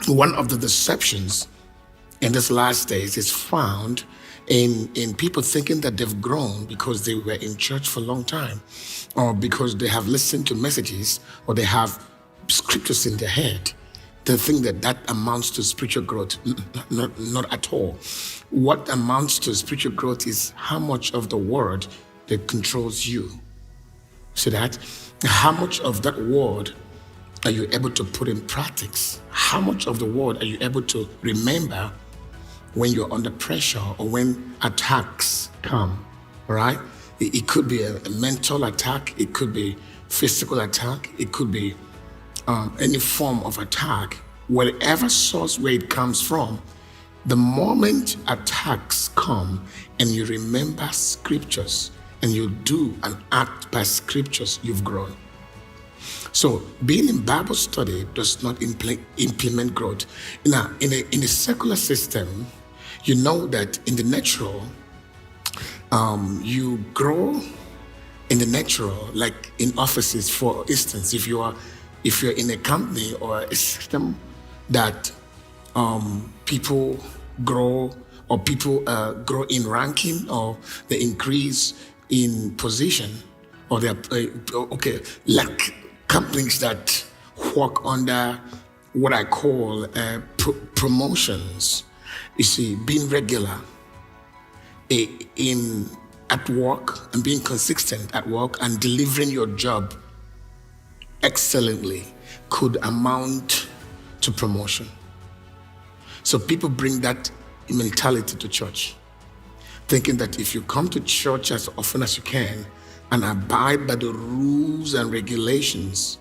One of the deceptions in this last days is found in people thinking that they've grown because they were in church for a long time, or because they have listened to messages, or they have scriptures in their head. They think that that amounts to spiritual growth. Not at all. What amounts to spiritual growth is how much of the word that controls you. See that? How much of that word are you able to put in practice? How much of the word are you able to remember when you're under pressure or when attacks come? All right? It could be a mental attack. It could be physical attack. It could be any form of attack. Whatever source where it comes from, the moment attacks come and you remember scriptures and you do and act by scriptures, you've grown. So being in Bible study does not implement growth. Now, in a secular system, you know that in the natural, you grow in the natural, like in offices, for instance. If you're in a company or a system that people grow, or people grow in ranking, or they increase in position, or they're like companies that work under what I call promotions. You see, being regular at work and being consistent at work and delivering your job excellently could amount to promotion. So people bring that mentality to church, thinking that if you come to church as often as you can and abide by the rules and regulations,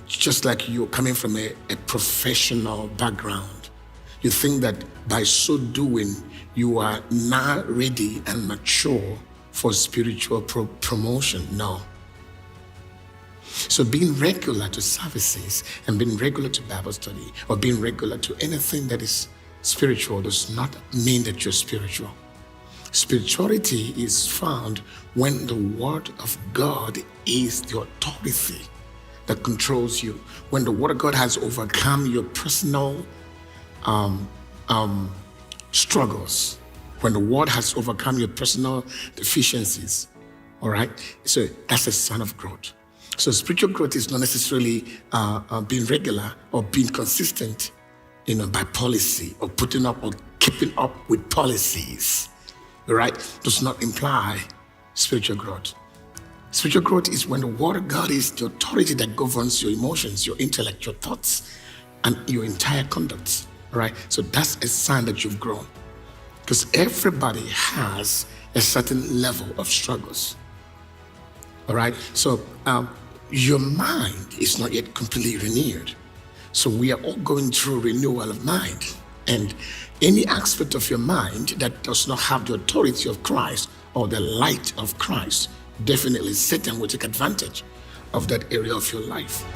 just like you're coming from a professional background, you think that by so doing, you are now ready and mature for spiritual promotion. No. So being regular to services and being regular to Bible study, or being regular to anything that is spiritual, does not mean that you're spiritual. Spirituality is found when the word of God is the authority that controls you. When the word of God has overcome your personal struggles. When the word has overcome your personal deficiencies. All right? So that's a sign of growth. So spiritual growth is not necessarily being regular or being consistent, by policy, or putting up or keeping up with policies. Right? Does not imply spiritual growth. Spiritual growth is when the word of God is the authority that governs your emotions, your intellect, your thoughts, and your entire conduct. Right? So that's a sign that you've grown. Because everybody has a certain level of struggles. All right? So your mind is not yet completely renewed. So we are all going through renewal of mind. And any aspect of your mind that does not have the authority of Christ or the light of Christ, definitely Satan will take advantage of that area of your life.